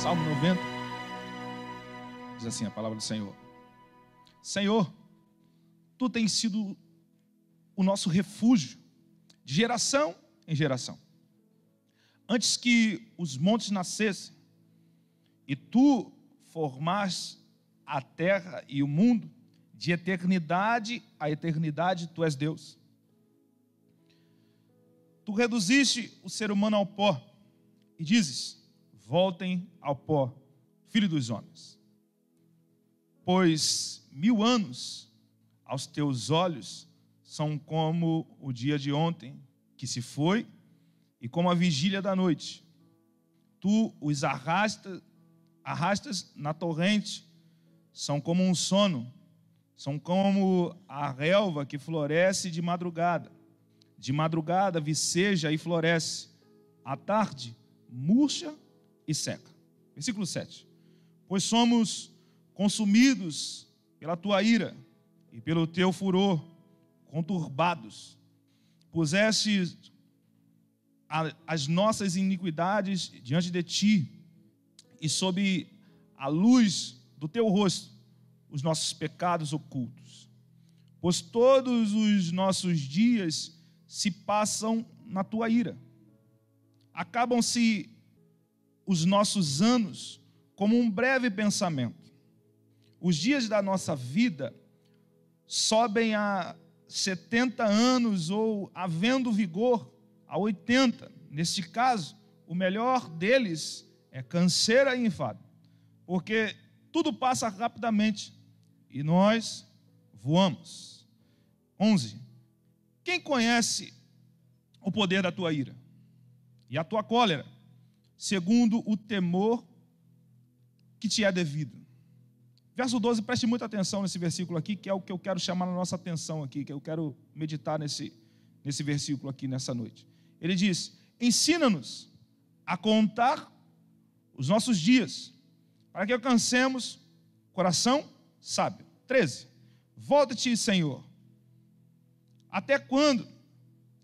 Salmo 90, diz assim a palavra do Senhor: Senhor, Tu tens sido o nosso refúgio, de geração em geração. Antes que os montes nascessem, e Tu formaste a terra e o mundo, de eternidade a eternidade, Tu és Deus. Tu reduziste o ser humano ao pó, e dizes: voltem ao pó, filho dos homens. Pois 1000 anos aos teus olhos são como o dia de ontem, que se foi, e como a vigília da noite. Tu os arrastas na torrente, são como um sono, são como a relva que floresce de madrugada. De madrugada viceja e floresce, à tarde murcha e seca. Versículo 7. Pois somos consumidos pela tua ira e pelo teu furor, conturbados. Puseste as nossas iniquidades diante de ti, e sob a luz do teu rosto, os nossos pecados ocultos. Pois todos os nossos dias se passam na tua ira. Acabam-se os nossos anos como um breve pensamento. Os dias da nossa vida sobem a 70 anos ou, havendo vigor, a 80. Neste caso, o melhor deles é canseira e enfado, porque tudo passa rapidamente e nós voamos. 11. Quem conhece o poder da tua ira e a tua cólera, segundo o temor que te é devido? Verso 12, preste muita atenção nesse versículo aqui, que é o que eu quero chamar a nossa atenção aqui, que eu quero meditar nesse versículo aqui nessa noite. Ele diz: ensina-nos a contar os nossos dias, para que alcancemos coração sábio. 13. Volta-te, Senhor. Até quando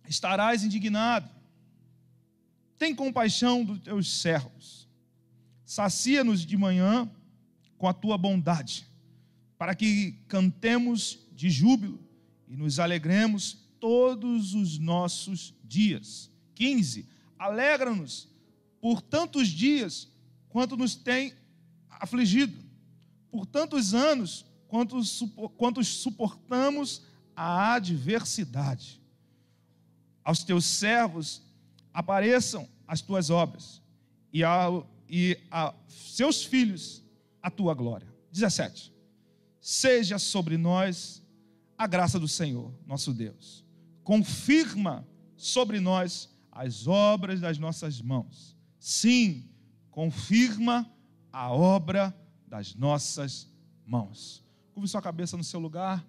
estarás indignado? Tem compaixão dos teus servos. Sacia-nos de manhã com a tua bondade, para que cantemos de júbilo e nos alegremos todos os nossos dias. 15. Alegra-nos por tantos dias quanto nos tem afligido, por tantos anos quantos suportamos a adversidade. Aos teus servos apareçam as tuas obras, e a seus filhos a tua glória. 17. Seja sobre nós a graça do Senhor, nosso Deus. Confirma sobre nós as obras das nossas mãos. Sim, confirma a obra das nossas mãos. Curve sua cabeça no seu lugar.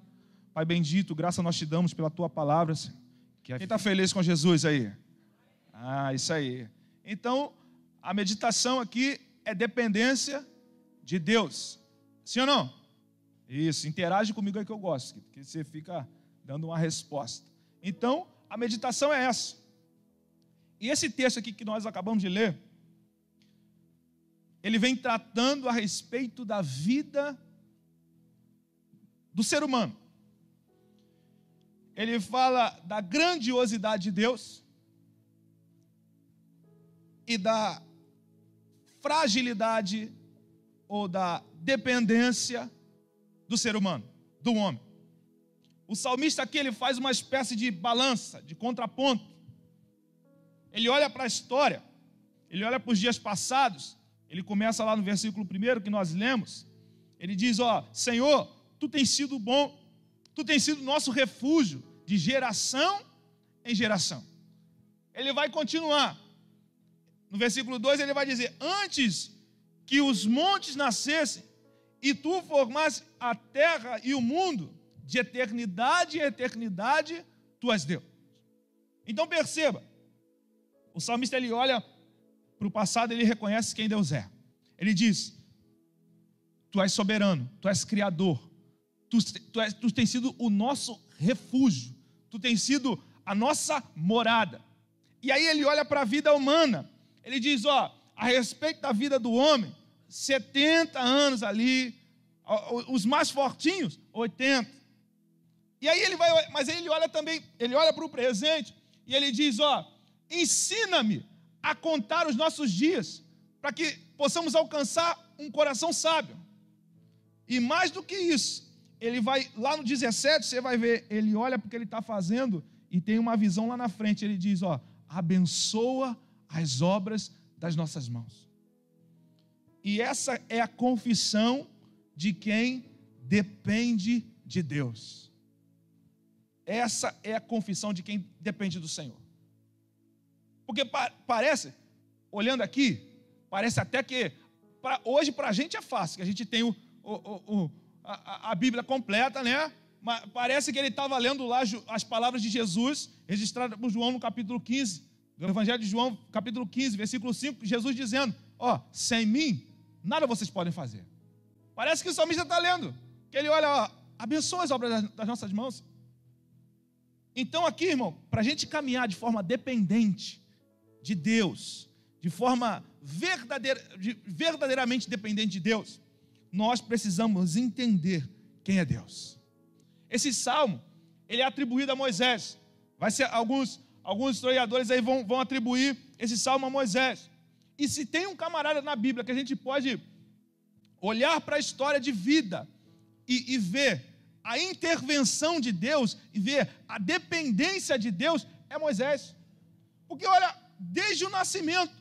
Pai bendito, graça nós te damos pela tua palavra, Senhor. Quem está feliz com Jesus aí? Isso aí. Então, a meditação aqui é dependência de Deus. Sim ou não? Isso, interage comigo aí que eu gosto, porque você fica dando uma resposta. Então, a meditação é essa. E esse texto aqui que nós acabamos de ler, ele vem tratando a respeito da vida do ser humano. Ele fala da grandiosidade de Deus e da fragilidade ou da dependência do ser humano, do homem. O salmista aqui, ele faz uma espécie de balança, de contraponto. Ele olha para a história, ele olha para os dias passados. Ele começa lá no versículo 1 que nós lemos. Ele diz: Senhor, Tu tens sido bom, Tu tens sido nosso refúgio de geração em geração. Ele vai continuar. No versículo 2 ele vai dizer: antes que os montes nascessem e Tu formaste a terra e o mundo, de eternidade em eternidade Tu és Deus. Então perceba, o salmista ele olha para o passado, ele reconhece quem Deus é. Ele diz: Tu és soberano, Tu és criador, Tu tens sido o nosso refúgio, Tu tens sido a nossa morada. E aí ele olha para a vida humana, ele diz: a respeito da vida do homem, 70 anos ali, os mais fortinhos, 80. E aí ele vai, mas ele olha também, ele olha para o presente e ele diz, ensina-me a contar os nossos dias, para que possamos alcançar um coração sábio. E mais do que isso, ele vai, lá no 17, você vai ver, ele olha para o que ele está fazendo e tem uma visão lá na frente, ele diz, abençoa as obras das nossas mãos. E essa é a confissão de quem depende de Deus. Essa é a confissão de quem depende do Senhor. Porque parece, olhando aqui, parece até que hoje para a gente é fácil, que a gente tem a Bíblia completa, né? Mas parece que ele estava lendo lá as palavras de Jesus, registradas por João no capítulo 15, do Evangelho de João, capítulo 15, versículo 5, Jesus dizendo, sem mim, nada vocês podem fazer. Parece que o salmista está lendo, que ele olha, abençoa as obras das nossas mãos. Então aqui, irmão, para a gente caminhar de forma dependente de Deus, de forma verdadeiramente dependente de Deus, nós precisamos entender quem é Deus. Esse salmo, ele é atribuído a Moisés. Vai ser alguns historiadores aí vão atribuir esse salmo a Moisés. E se tem um camarada na Bíblia que a gente pode olhar para a história de vida e ver a intervenção de Deus e ver a dependência de Deus, é Moisés. Porque olha, desde o nascimento,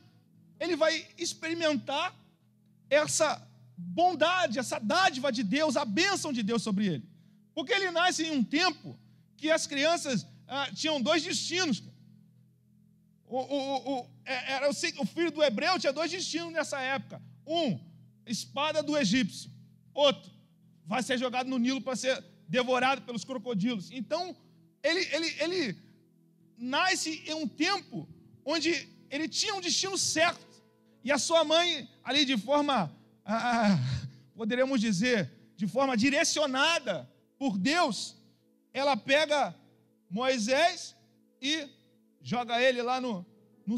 ele vai experimentar essa bondade, essa dádiva de Deus, a bênção de Deus sobre ele. Porque ele nasce em um tempo que as crianças tinham dois destinos. O filho do hebreu tinha dois destinos nessa época. Um, espada do egípcio. Outro, vai ser jogado no Nilo para ser devorado pelos crocodilos. Então, ele nasce em um tempo onde ele tinha um destino certo. E a sua mãe, ali de forma, poderíamos dizer, de forma direcionada por Deus, ela pega Moisés e joga ele lá no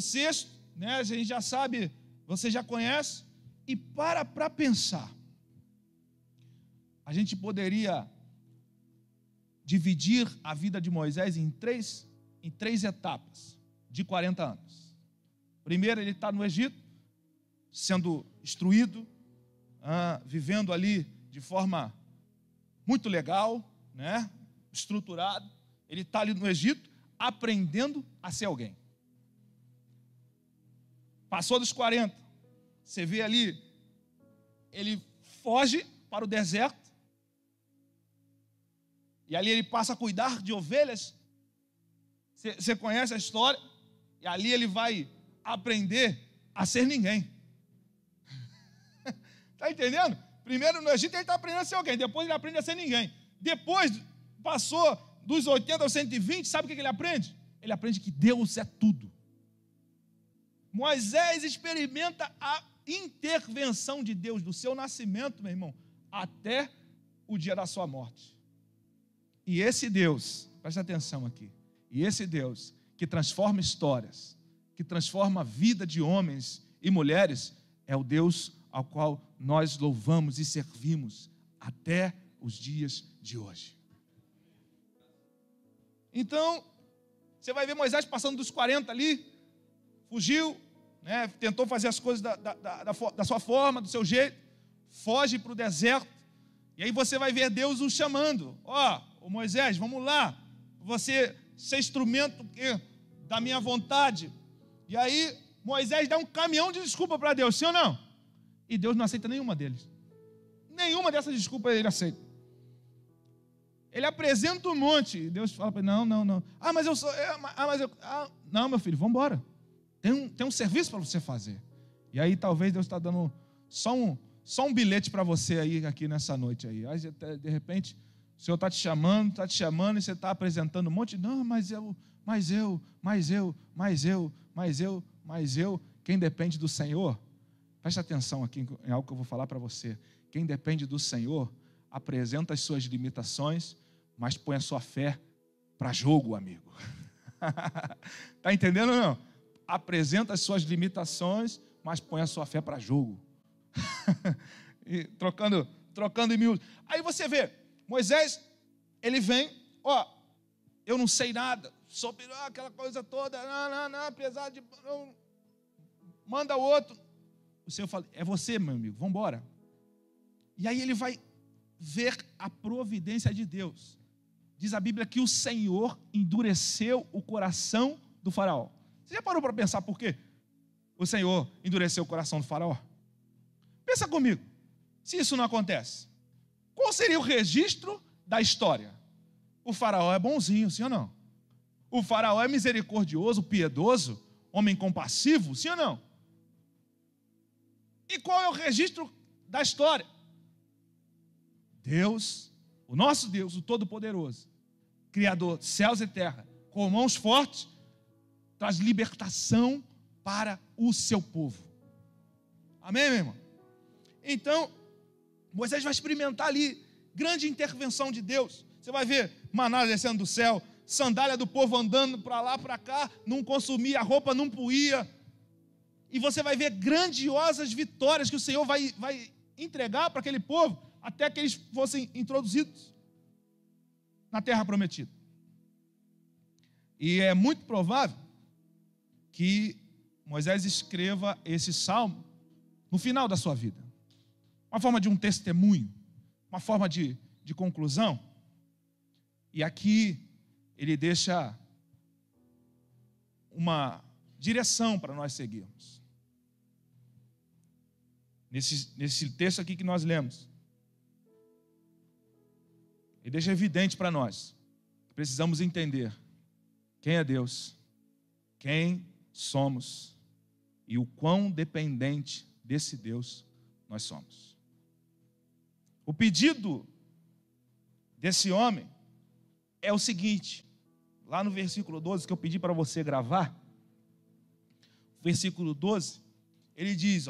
cesto, né? A gente já sabe, você já conhece, e para pensar. A gente poderia dividir a vida de Moisés em três etapas de 40 anos. Primeiro, ele está no Egito, sendo instruído, vivendo ali de forma muito legal, né? Estruturado. Ele está ali no Egito, aprendendo a ser alguém. Passou dos 40, você vê ali, ele foge para o deserto, e ali ele passa a cuidar de ovelhas. Você conhece a história? E ali ele vai aprender a ser ninguém. Está entendendo? Primeiro no Egito ele está aprendendo a ser alguém, depois ele aprende a ser ninguém. Depois passou dos 80 aos 120, sabe o que ele aprende? Ele aprende que Deus é tudo. Moisés experimenta a intervenção de Deus do seu nascimento, meu irmão, até o dia da sua morte. E esse Deus, presta atenção aqui, e esse Deus que transforma histórias, que transforma a vida de homens e mulheres, é o Deus ao qual nós louvamos e servimos até os dias de hoje. Então, você vai ver Moisés passando dos 40 ali, fugiu, né, tentou fazer as coisas da sua forma, do seu jeito, foge para o deserto, e aí você vai ver Deus o chamando, ô Moisés, vamos lá, você ser instrumento da minha vontade. E aí Moisés dá um caminhão de desculpa para Deus, sim ou não? E Deus não aceita nenhuma deles. Nenhuma dessas desculpas ele aceita. Ele apresenta um monte, e Deus fala para ele, não. Mas eu sou... não, meu filho, vamos embora. Tem um serviço para você fazer. E aí talvez Deus está dando só um bilhete para você aí, aqui nessa noite aí. Aí de repente, o Senhor está te chamando, e você está apresentando um monte. Não, mas eu. Quem depende do Senhor, presta atenção aqui em algo que eu vou falar para você. Quem depende do Senhor, apresenta as suas limitações, mas põe a sua fé para jogo, amigo. Está entendendo ou não? Apresenta as suas limitações, mas põe a sua fé para jogo. E trocando em miúdos. Aí você vê, Moisés, ele vem, eu não sei nada, sobre aquela coisa toda, não, apesar de... manda outro. O Senhor fala, é você, meu amigo, vamos embora. E aí ele vai ver a providência de Deus. Diz a Bíblia que o Senhor endureceu o coração do faraó. Você já parou para pensar por quê o Senhor endureceu o coração do faraó? Pensa comigo, se isso não acontece, qual seria o registro da história? O faraó é bonzinho, sim ou não? O faraó é misericordioso, piedoso, homem compassivo, sim ou não? E qual é o registro da história? Deus, o nosso Deus, o Todo-Poderoso, Criador de céus e terra, com mãos fortes, traz libertação para o seu povo. Amém, meu irmão? Então, Moisés vai experimentar ali grande intervenção de Deus. Você vai ver maná descendo do céu, sandália do povo andando para lá, para cá, não consumia, a roupa não puía. E você vai ver grandiosas vitórias que o Senhor vai entregar para aquele povo, até que eles fossem introduzidos na terra prometida. E é muito provável que Moisés escreva esse salmo no final da sua vida. Uma forma de um testemunho, uma forma de conclusão. E aqui ele deixa uma direção para nós seguirmos. Nesse texto aqui que nós lemos, ele deixa evidente para nós que precisamos entender quem é Deus, quem somos e o quão dependente desse Deus nós somos. O pedido desse homem é o seguinte, lá no versículo 12, que eu pedi para você gravar, versículo 12, ele diz,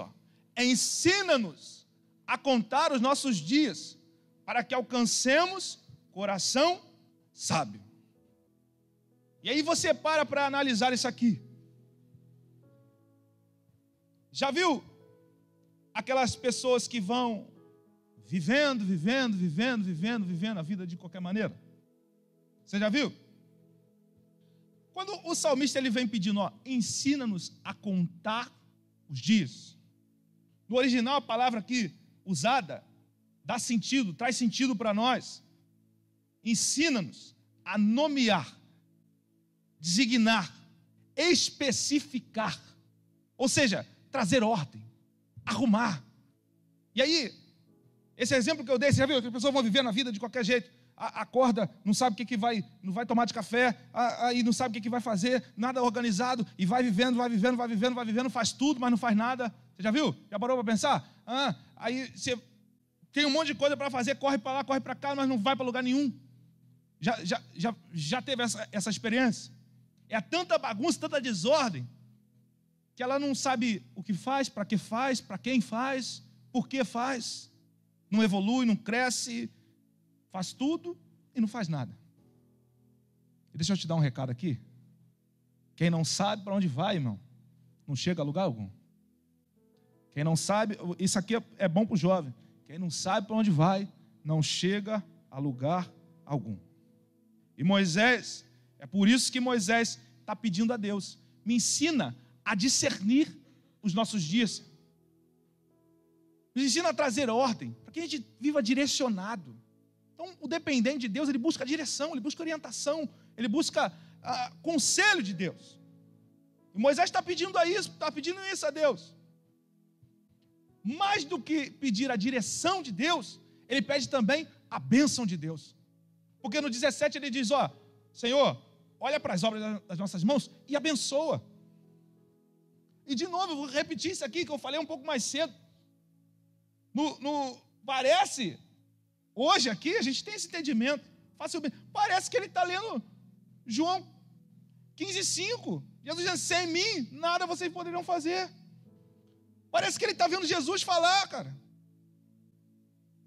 ensina-nos a contar os nossos dias, para que alcancemos coração sábio. E aí você para analisar isso aqui. Já viu aquelas pessoas que vão vivendo a vida de qualquer maneira? Você já viu? Quando o salmista ele vem pedindo, ensina-nos a contar os dias. No original a palavra aqui usada dá sentido, traz sentido para nós. Ensina-nos a nomear, designar, especificar, ou seja, trazer ordem, arrumar. E aí, esse exemplo que eu dei, você já viu que as pessoas vão viver na vida de qualquer jeito, acorda, não sabe o que vai, não vai tomar de café, aí não sabe o que vai fazer, nada organizado, e vai vivendo, faz tudo, mas não faz nada. Você já viu? Já parou para pensar? Aí você tem um monte de coisa para fazer, corre para lá, corre para cá, mas não vai para lugar nenhum. Já teve essa experiência? É tanta bagunça, tanta desordem, que ela não sabe o que faz, para quem faz, por que faz. Não evolui, não cresce, faz tudo e não faz nada. E deixa eu te dar um recado aqui. Quem não sabe para onde vai, irmão, não chega a lugar algum. Quem não sabe, isso aqui é bom para o jovem. Quem não sabe para onde vai, não chega a lugar algum. E Moisés, é por isso que Moisés está pedindo a Deus, me ensina a discernir os nossos dias. Nos ensina a trazer ordem, para que a gente viva direcionado. Então, o dependente de Deus, ele busca direção, ele busca orientação, ele busca conselho de Deus. E Moisés está pedindo isso a Deus. Mais do que pedir a direção de Deus, ele pede também a bênção de Deus. Porque no 17 ele diz, Senhor, olha para as obras das nossas mãos e abençoa. E de novo, eu vou repetir isso aqui que eu falei um pouco mais cedo. Parece, hoje aqui, a gente tem esse entendimento, facilmente, parece que ele está lendo João 15:5. Jesus diz, sem mim, nada vocês poderão fazer. Parece que ele está vendo Jesus falar, cara.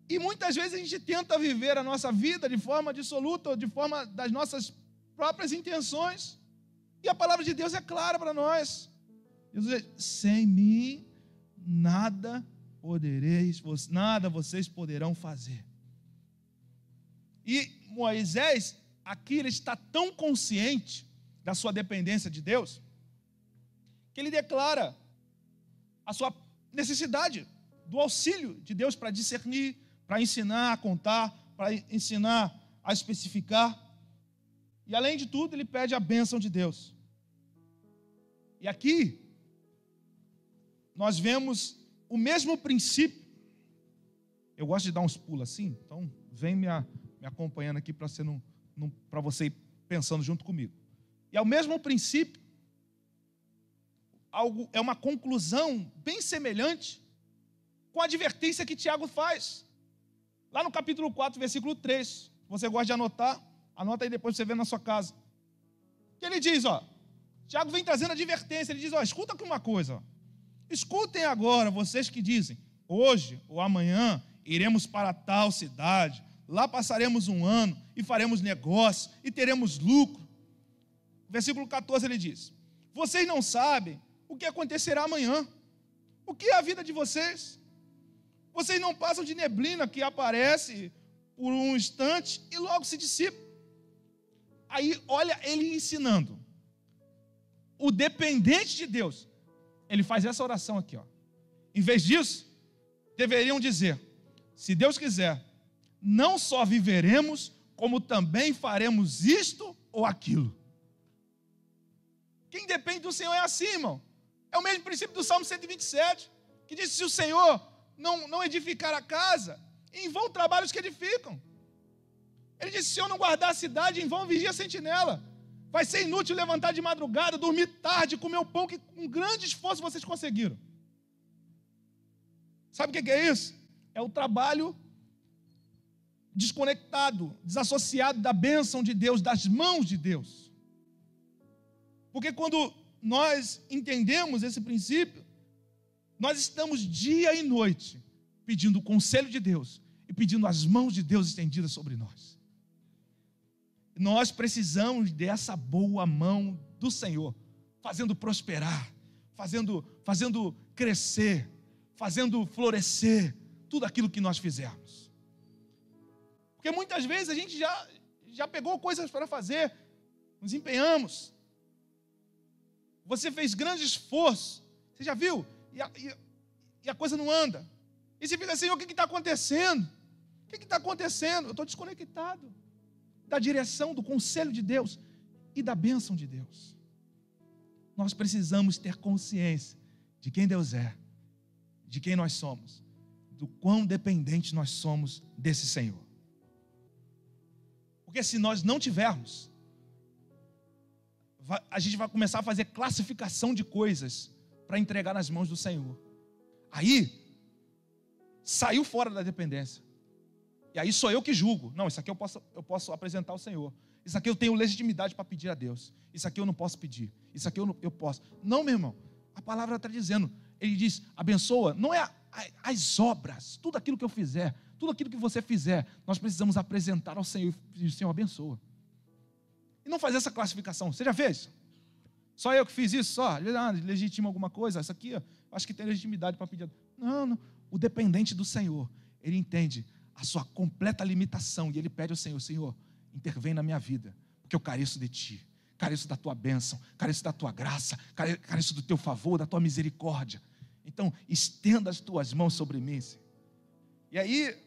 E muitas vezes a gente tenta viver a nossa vida de forma dissoluta, de forma das nossas próprias intenções. E a palavra de Deus é clara para nós. Jesus diz, sem mim, nada vocês poderão fazer. E Moisés, aqui ele está tão consciente da sua dependência de Deus, que ele declara a sua necessidade do auxílio de Deus para discernir, para ensinar a contar, para ensinar a especificar. E além de tudo, ele pede a bênção de Deus. E aqui, nós vemos o mesmo princípio. Eu gosto de dar uns pulos assim, então vem me acompanhando aqui para você ir pensando junto comigo. E é o mesmo princípio, é uma conclusão bem semelhante com a advertência que Tiago faz. Lá no capítulo 4, versículo 3, se você gosta de anotar, anota aí depois você vê na sua casa. Que ele diz, Tiago vem trazendo advertência, ele diz, escuta aqui uma coisa, escutem agora vocês que dizem, hoje ou amanhã iremos para tal cidade, lá passaremos um ano e faremos negócio e teremos lucro. Versículo 14 ele diz, vocês não sabem o que acontecerá amanhã, o que é a vida de vocês? Vocês não passam de neblina que aparece por um instante e logo se dissipa. Aí olha ele ensinando, o dependente de Deus, ele faz essa oração aqui, Em vez disso, deveriam dizer, se Deus quiser, não só viveremos, como também faremos isto ou aquilo. Quem depende do Senhor é assim, irmão. É o mesmo princípio do Salmo 127, que diz, se o Senhor não edificar a casa, em vão trabalhos que edificam. Ele disse, se eu não guardar a cidade, em vão vigia a sentinela. Vai ser inútil levantar de madrugada, dormir tarde, comer o pão que com grande esforço vocês conseguiram. Sabe o que é isso? É o trabalho desconectado, desassociado da bênção de Deus, das mãos de Deus. Porque quando nós entendemos esse princípio, nós estamos dia e noite pedindo o conselho de Deus e pedindo as mãos de Deus estendidas sobre nós. Nós precisamos dessa boa mão do Senhor, fazendo prosperar, fazendo crescer, fazendo florescer tudo aquilo que nós fizermos. Porque muitas vezes a gente já pegou coisas para fazer, nos empenhamos. Você fez grande esforço, você já viu? E a coisa não anda. E você fica assim, o que está acontecendo? O que está acontecendo? Eu estou desconectado da direção, do conselho de Deus e da bênção de Deus. Nós precisamos ter consciência de quem Deus é, de quem nós somos, do quão dependente nós somos desse Senhor. Porque se nós não tivermos, a gente vai começar a fazer classificação de coisas para entregar nas mãos do Senhor. Aí, saiu fora da dependência. E aí sou eu que julgo. Não, isso aqui eu posso apresentar ao Senhor. Isso aqui eu tenho legitimidade para pedir a Deus. Isso aqui eu não posso pedir. Isso aqui eu posso. Não, meu irmão. A palavra está dizendo. Ele diz, abençoa. Não é as obras. Tudo aquilo que eu fizer. Tudo aquilo que você fizer. Nós precisamos apresentar ao Senhor. E o Senhor abençoa. E não fazer essa classificação. Você já fez? Só eu que fiz isso? Só? Legitima alguma coisa? Isso aqui, acho que tem legitimidade para pedir. Não. O dependente do Senhor, ele entende a sua completa limitação, e ele pede ao Senhor, Senhor, intervém na minha vida, porque eu careço de Ti, careço da Tua bênção, careço da Tua graça, careço do Teu favor, da Tua misericórdia. Então, estenda as Tuas mãos sobre mim, Senhor. E aí,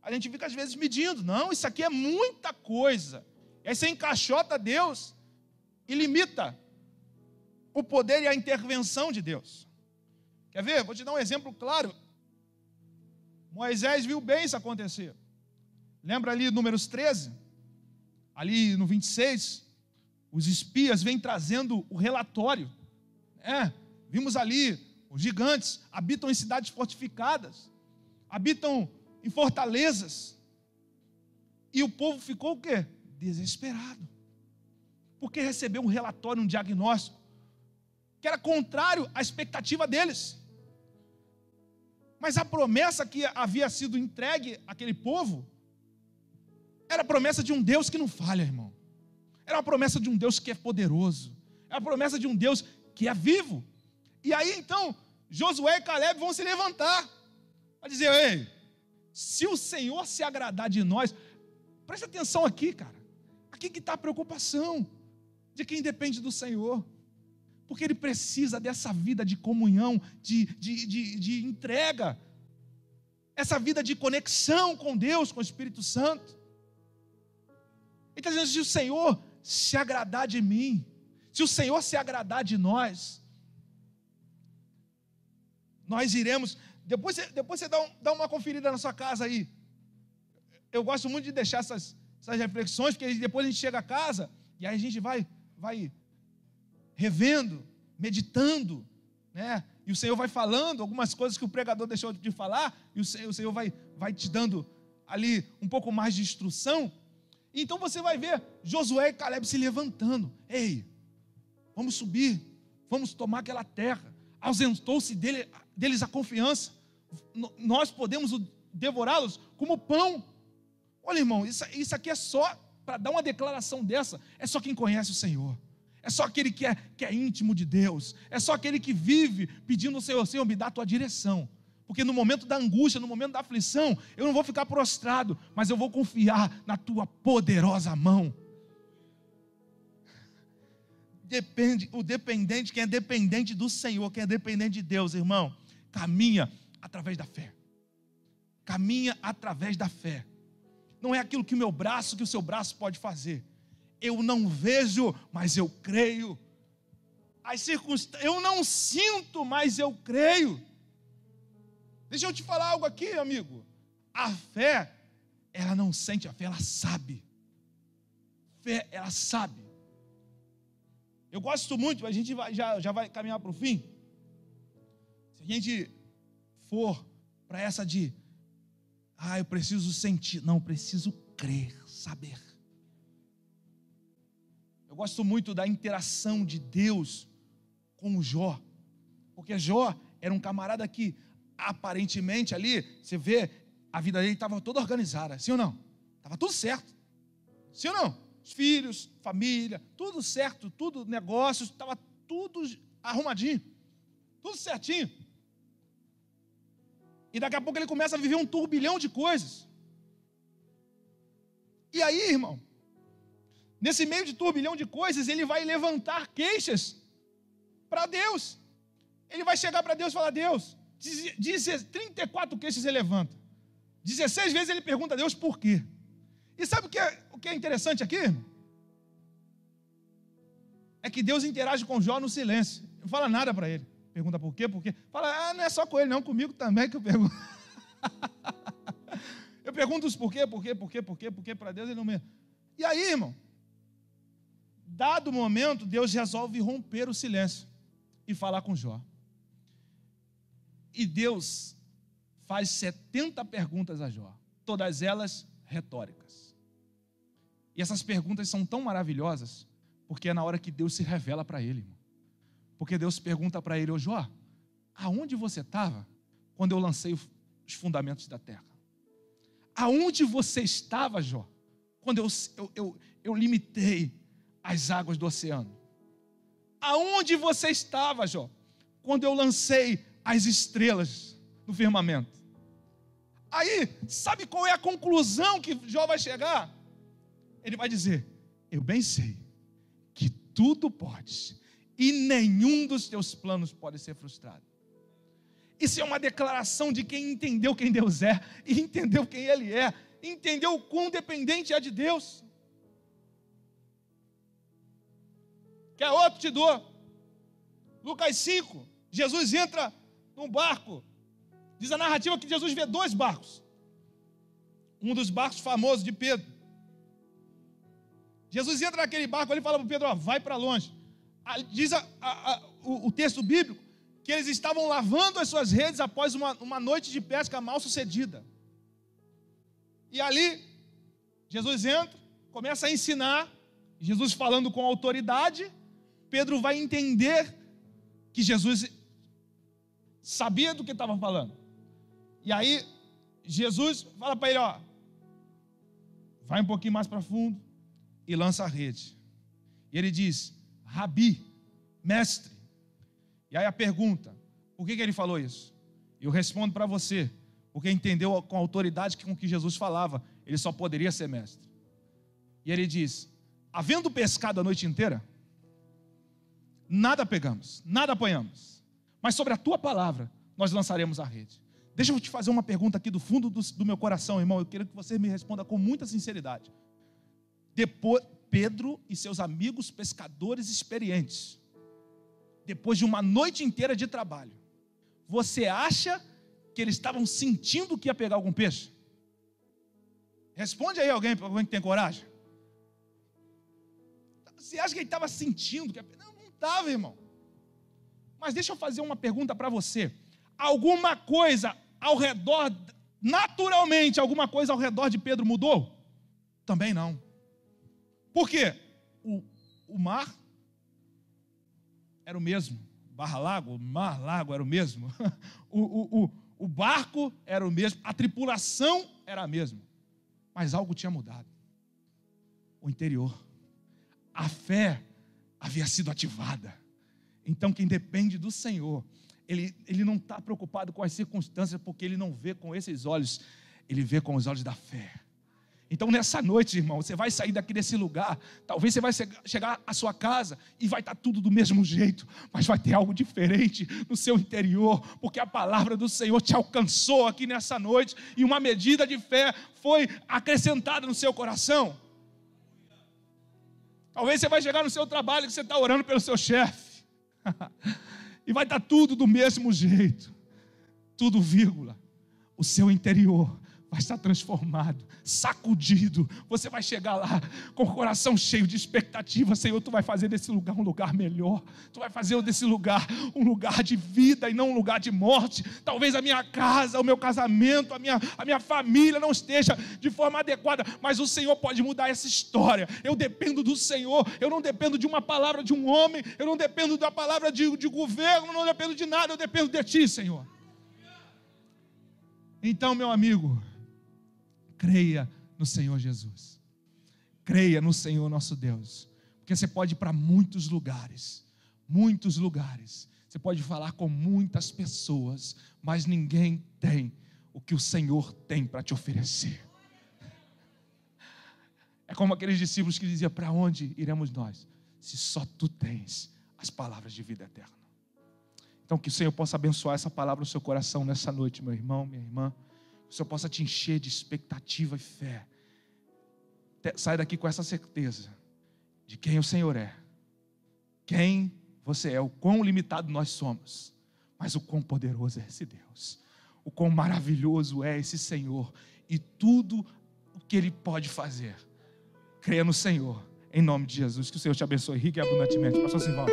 a gente fica às vezes medindo, não, isso aqui é muita coisa. E aí você encaixota Deus e limita o poder e a intervenção de Deus. Quer ver? Vou te dar um exemplo claro. Moisés viu bem isso acontecer. Lembra ali Números 13? Ali no 26, os espias vêm trazendo o relatório. Vimos ali, os gigantes habitam em cidades fortificadas, habitam em fortalezas. E o povo ficou o quê? Desesperado. Porque recebeu um relatório, um diagnóstico, que era contrário à expectativa deles. Mas a promessa que havia sido entregue àquele povo era a promessa de um Deus que não falha, irmão. Era a promessa de um Deus que é poderoso. Era a promessa de um Deus que é vivo. E aí então, Josué e Caleb vão se levantar, vai dizer: ei, se o Senhor se agradar de nós, presta atenção aqui, cara, aqui que está a preocupação de quem depende do Senhor, porque ele precisa dessa vida de comunhão, de entrega, essa vida de conexão com Deus, com o Espírito Santo. Ele está dizendo: se o Senhor se agradar de mim, se o Senhor se agradar de nós iremos. Depois você dá uma conferida na sua casa aí. Eu gosto muito de deixar essas reflexões, porque depois a gente chega a casa e aí a gente vai revendo, meditando, né? E o Senhor vai falando algumas coisas que o pregador deixou de falar, e o Senhor vai te dando ali um pouco mais de instrução. Então você vai ver Josué e Caleb se levantando: ei, vamos subir, vamos tomar aquela terra. Ausentou-se deles a confiança, nós podemos devorá-los como pão. Olha, irmão, isso aqui é só, para dar uma declaração dessa, é só quem conhece o Senhor, é só aquele que é íntimo de Deus, é só aquele que vive pedindo ao Senhor: Senhor, me dá a tua direção, porque no momento da angústia, no momento da aflição, eu não vou ficar prostrado, mas eu vou confiar na tua poderosa mão. O dependente, quem é dependente do Senhor, quem é dependente de Deus, irmão, caminha através da fé. Caminha através da fé. Não é aquilo que o seu braço pode fazer. Eu não vejo, mas eu creio. Eu não sinto, mas eu creio. Deixa eu te falar algo aqui, amigo. A fé, ela não sente, a fé ela sabe. Fé, ela sabe. Eu gosto muito, a gente já vai caminhar para o fim. Se a gente for para essa de: eu preciso sentir. Não, preciso crer, saber. Eu gosto muito da interação de Deus com o Jó, porque Jó era um camarada que, aparentemente ali, você vê, a vida dele estava toda organizada, sim ou não? Estava tudo certo, sim ou não? Os filhos, família, tudo certo, tudo, negócios, estava tudo arrumadinho, tudo certinho. E daqui a pouco ele começa a viver um turbilhão de coisas. E aí, irmão, nesse meio de turbilhão de coisas, ele vai levantar queixas para Deus. Ele vai chegar para Deus e falar: Deus, 34 queixas ele levanta. 16 vezes ele pergunta a Deus por quê. E sabe o que é interessante aqui? É que Deus interage com Jó no silêncio. Não fala nada para ele. Pergunta por quê? Fala: não é só com ele não, comigo também que eu pergunto. Eu pergunto os porquê para Deus, ele não me... E aí, irmão, dado o momento, Deus resolve romper o silêncio e falar com Jó. E Deus faz 70 perguntas a Jó, todas elas retóricas. E essas perguntas são tão maravilhosas, porque é na hora que Deus se revela para ele, irmão. Porque Deus pergunta para ele: ô Jó, aonde você estava quando eu lancei os fundamentos da terra? Aonde você estava, Jó, quando eu limitei as águas do oceano? Aonde você estava, Jó, quando eu lancei as estrelas no firmamento? Aí, sabe qual é a conclusão que Jó vai chegar? Ele vai dizer: eu bem sei que tudo podes, e nenhum dos teus planos pode ser frustrado. Isso é uma declaração de quem entendeu quem Deus é, e entendeu quem Ele é, entendeu o quão dependente é de Deus. Quer outro? Te dou. Lucas 5, Jesus entra num barco. Diz a narrativa que Jesus vê 2 barcos. Um dos barcos famosos de Pedro. Jesus entra naquele barco ali e fala para Pedro: vai para longe. Diz o texto bíblico que eles estavam lavando as suas redes após uma noite de pesca mal sucedida. E ali, Jesus entra, começa a ensinar, Jesus falando com autoridade. Pedro vai entender que Jesus sabia do que estava falando. E aí, Jesus fala para ele: vai um pouquinho mais para fundo e lança a rede. E ele diz: Rabi, mestre. E aí a pergunta: Por que ele falou isso? Eu respondo para você, porque entendeu com a autoridade com que Jesus falava, ele só poderia ser mestre. E ele diz: havendo pescado a noite inteira, nada pegamos, nada apanhamos, mas sobre a tua palavra nós lançaremos a rede. Deixa eu te fazer uma pergunta aqui do fundo do meu coração, irmão. Eu quero que você me responda com muita sinceridade. Depois, Pedro e seus amigos pescadores experientes, depois de uma noite inteira de trabalho, você acha que eles estavam sentindo que ia pegar algum peixe? Responde aí alguém que tem coragem. Você acha que ele estava sentindo que ia pegar? Não estava, irmão. Mas deixa eu fazer uma pergunta para você. Alguma coisa ao redor, naturalmente, alguma coisa ao redor de Pedro mudou? Também não. Por quê? O mar era o mesmo. Barra-lago, mar-lago era o mesmo. O barco era o mesmo. A tripulação era a mesma. Mas algo tinha mudado. O interior. A fé havia sido ativada. Então quem depende do Senhor, ele não está preocupado com as circunstâncias, porque ele não vê com esses olhos, ele vê com os olhos da fé. Então nessa noite, irmão, você vai sair daqui desse lugar, talvez você vai chegar à sua casa e vai estar tudo do mesmo jeito, mas vai ter algo diferente no seu interior, porque a palavra do Senhor te alcançou aqui nessa noite, e uma medida de fé foi acrescentada no seu coração. Talvez você vai chegar no seu trabalho que você está orando pelo seu chefe, e vai estar tudo do mesmo jeito, tudo vírgula, o seu interior vai estar transformado, sacudido. Você vai chegar lá com o coração cheio de expectativa. Senhor, tu vai fazer desse lugar um lugar melhor. Tu vai fazer desse lugar um lugar de vida e não um lugar de morte. Talvez a minha casa, o meu casamento, a minha família não esteja de forma adequada, mas o Senhor pode mudar essa história. Eu dependo do Senhor. Eu não dependo de uma palavra de um homem. Eu não dependo da palavra de governo. Eu não dependo de nada. Eu dependo de Ti, Senhor. Então, meu amigo, creia no Senhor Jesus. Creia no Senhor nosso Deus. Porque você pode ir para muitos lugares. Muitos lugares. Você pode falar com muitas pessoas, mas ninguém tem o que o Senhor tem para te oferecer. É como aqueles discípulos que diziam: para onde iremos nós, se só Tu tens as palavras de vida eterna? Então que o Senhor possa abençoar essa palavra no seu coração nessa noite, meu irmão, minha irmã. Que o Senhor possa te encher de expectativa e fé. Sai daqui com essa certeza de quem o Senhor é, quem você é, o quão limitado nós somos, mas o quão poderoso é esse Deus, o quão maravilhoso é esse Senhor, e tudo o que Ele pode fazer. Creia no Senhor, em nome de Jesus. Que o Senhor te abençoe rica e abundantemente. Pastor Simão.